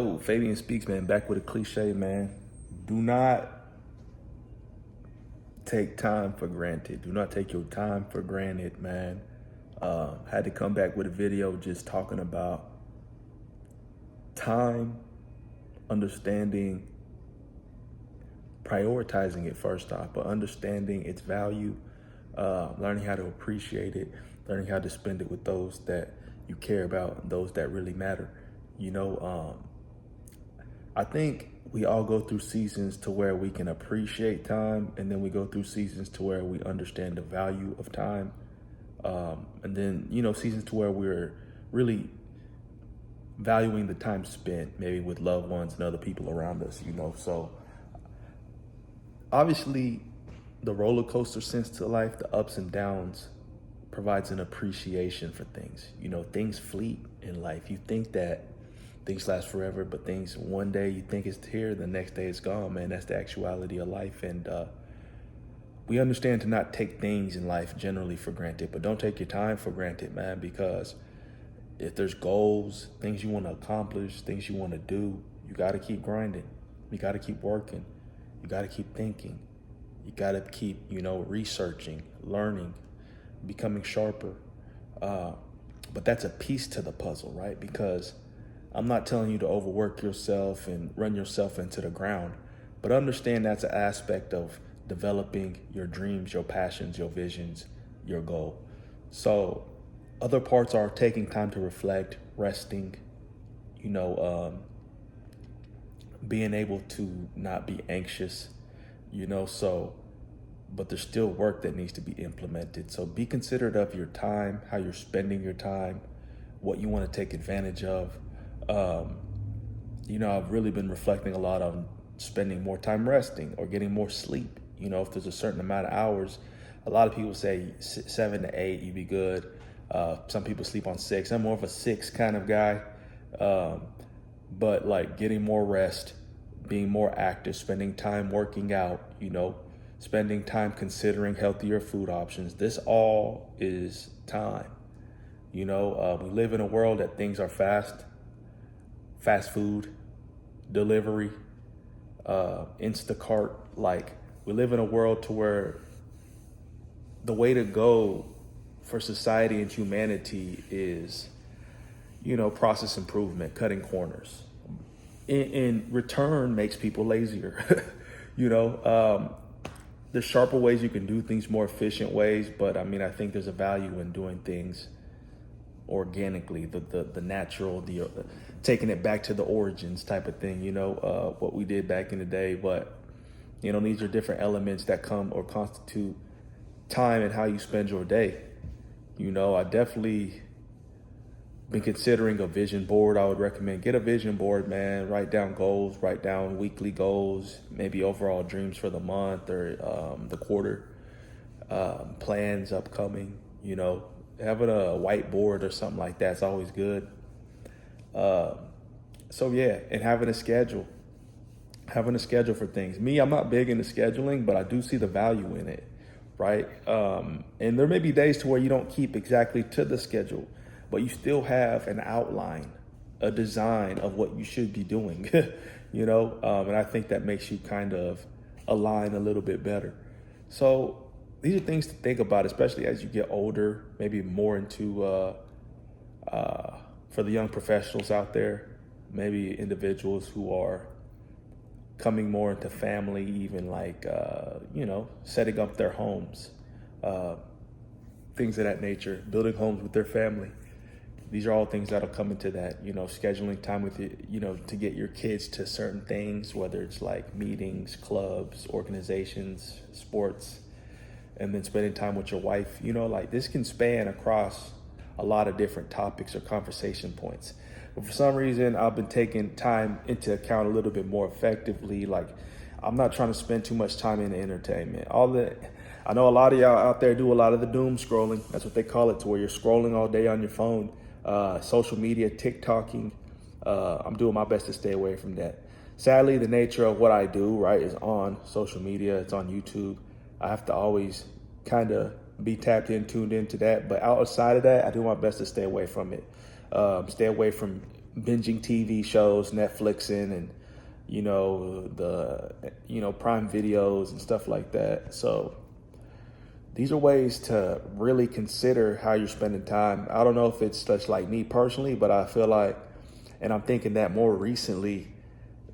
Oh, Fabian Speaks, man, back with a cliche, man. Do not take time for granted. Do not take your time for granted, man. Had to come back with a video just talking about time, understanding, prioritizing it first off, but understanding its value, learning how to appreciate it, learning how to spend it with those that you care about, those that really matter. You know, I think we all go through seasons to where we can appreciate time, and then we go through seasons to where we understand the value of time. And then, seasons to where we're really valuing the time spent, maybe with loved ones and other people around us. So obviously, the roller coaster sense to life, the ups and downs, provides an appreciation for things. Things fleet in life. You think that things last forever, but things one day you think it's here, the next day it's gone, man. That's the actuality of life. And we understand to not take things in life generally for granted, but don't take your time for granted, man, because if there's goals, things you want to accomplish, things you want to do, you got to keep grinding. You got to keep working. You got to keep thinking. You got to keep, researching, learning, becoming sharper. But that's a piece to the puzzle, right? Because I'm not telling you to overwork yourself and run yourself into the ground, but understand that's an aspect of developing your dreams, your passions, your visions, your goal. So other parts are taking time to reflect, resting, being able to not be anxious, but there's still work that needs to be implemented. So be considerate of your time, how you're spending your time, what you want to take advantage of. I've really been reflecting a lot on spending more time resting or getting more sleep. If there's a certain amount of hours, a lot of people say 7 to 8, you'd be good. Some people sleep on 6. I'm more of a 6 kind of guy. But like getting more rest, being more active, spending time working out, spending time considering healthier food options. This all is time. We live in a world that things are fast food, delivery, Instacart. Like, we live in a world to where the way to go for society and humanity is, process improvement, cutting corners. In return, makes people lazier. There's sharper ways you can do things, more efficient ways, but I think there's a value in doing things organically, the natural, taking it back to the origins type of thing, what we did back in the day. But, these are different elements that come or constitute time and how you spend your day. I definitely been considering a vision board. I would recommend get a vision board, man. Write down goals, write down weekly goals, maybe overall dreams for the month or the quarter, plans upcoming, having a whiteboard or something like that's always good. So yeah, and having a schedule for things. I'm not big into scheduling, but I do see the value in it, right? And there may be days to where you don't keep exactly to the schedule, but you still have an outline, a design of what you should be doing, and I think that makes you kind of align a little bit better. So these are things to think about, especially as you get older, maybe more into, for the young professionals out there, maybe individuals who are coming more into family, even like, setting up their homes, things of that nature, building homes with their family. These are all things that'll come into that, scheduling time with you, to get your kids to certain things, whether it's like meetings, clubs, organizations, sports, and then spending time with your wife. Like this can span across a lot of different topics or conversation points. But for some reason, I've been taking time into account a little bit more effectively. Like, I'm not trying to spend too much time in entertainment. I know a lot of y'all out there do a lot of the doom scrolling. That's what they call it, to where you're scrolling all day on your phone, social media, TikToking. I'm doing my best to stay away from that. Sadly, the nature of what I do, right, is on social media. It's on YouTube. I have to always kind of be tapped in, tuned into that. But outside of that, I do my best to stay away from it. Stay away from binging TV shows, Netflixing, and Prime videos and stuff like that. So these are ways to really consider how you're spending time. I don't know if it's just like me personally, but I feel like, and I'm thinking that more recently,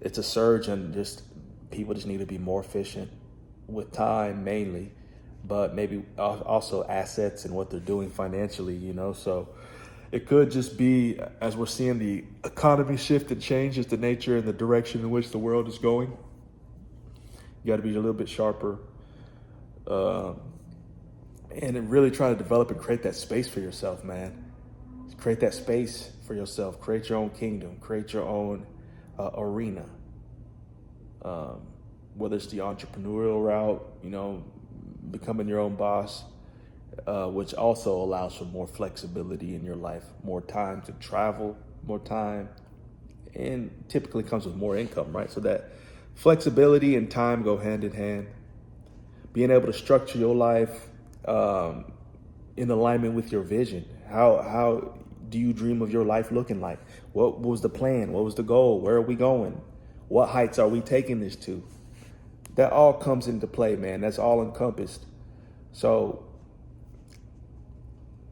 it's a surge and just people just need to be more efficient with time mainly, but maybe also assets and what they're doing financially, So it could just be, as we're seeing the economy shift and change, just the nature and the direction in which the world is going. You got to be a little bit sharper. And really try to develop and create that space for yourself, man. Create that space for yourself. Create your own kingdom. Create your own arena. Whether it's the entrepreneurial route, becoming your own boss, which also allows for more flexibility in your life, more time to travel, more time, and typically comes with more income, right? So that flexibility and time go hand in hand. Being able to structure your life in alignment with your vision. How do you dream of your life looking like? What was the plan? What was the goal? Where are we going? What heights are we taking this to? That all comes into play, man. That's all encompassed. So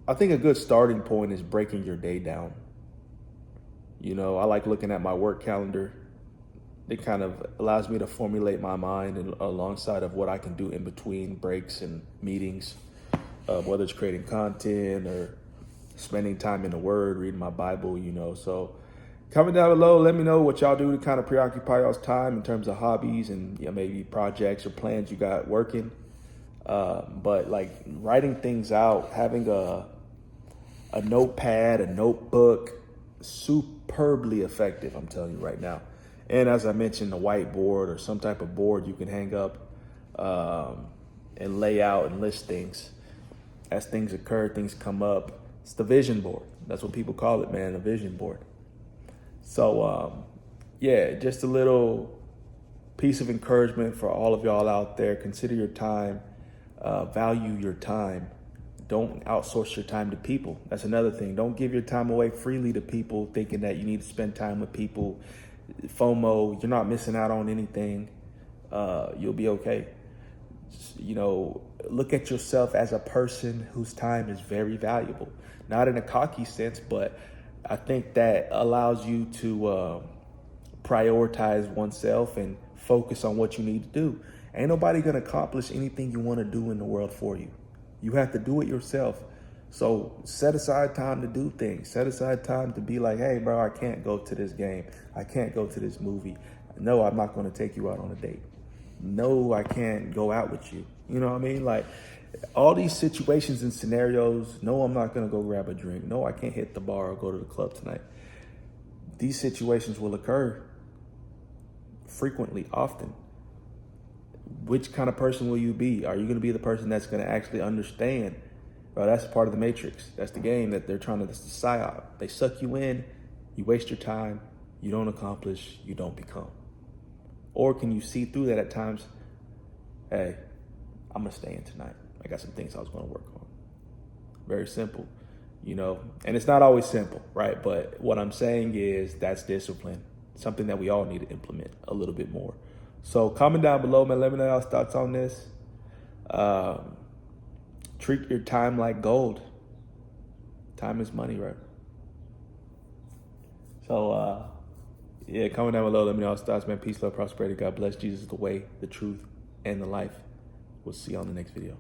I think a good starting point is breaking your day down. I like looking at my work calendar. It kind of allows me to formulate my mind and alongside of what I can do in between breaks and meetings, whether it's creating content or spending time in the Word, reading my Bible, So comment down below, let me know what y'all do to kind of preoccupy y'all's time in terms of hobbies and maybe projects or plans you got working. But like writing things out, having a notepad, a notebook, superbly effective, I'm telling you right now. And as I mentioned, a whiteboard or some type of board you can hang up and lay out and list things. As things occur, things come up. It's the vision board. That's what people call it, man, a vision board. So, just a little piece of encouragement for all of y'all out there. Consider your time, value your time. Don't outsource your time to people. That's another thing. Don't give your time away freely to people thinking that you need to spend time with people. FOMO, you're not missing out on anything. You'll be okay. Look at yourself as a person whose time is very valuable. Not in a cocky sense, but I think that allows you to prioritize oneself and focus on what you need to do. Ain't nobody gonna accomplish anything you want to do in the world for you. You have to do it yourself. So set aside time to do things. Set aside time to be like, hey, bro, I can't go to this game. I can't go to this movie. No, I'm not going to take you out on a date. No, I can't go out with you. You know what I mean? Like all these situations and scenarios. No, I'm not going to go grab a drink. No, I can't hit the bar or go to the club tonight. These situations will occur frequently, often. Which kind of person will you be? Are you going to be the person that's going to actually understand? Bro, that's part of the matrix. That's the game that they're trying to, that's the psyop. They suck you in, you waste your time, you don't accomplish, you don't become. Or can you see through that at times? Hey, I'm going to stay in tonight. I got some things I was going to work on. Very simple, and it's not always simple, right? But what I'm saying is that's discipline, something that we all need to implement a little bit more. So comment down below, man. Let me know y'all's thoughts on this. Treat your time like gold. Time is money, right? So, comment down below. Let me know y'all's thoughts, man. Peace, love, prosperity. God bless. Jesus is the way, the truth, and the life. We'll see you on the next video.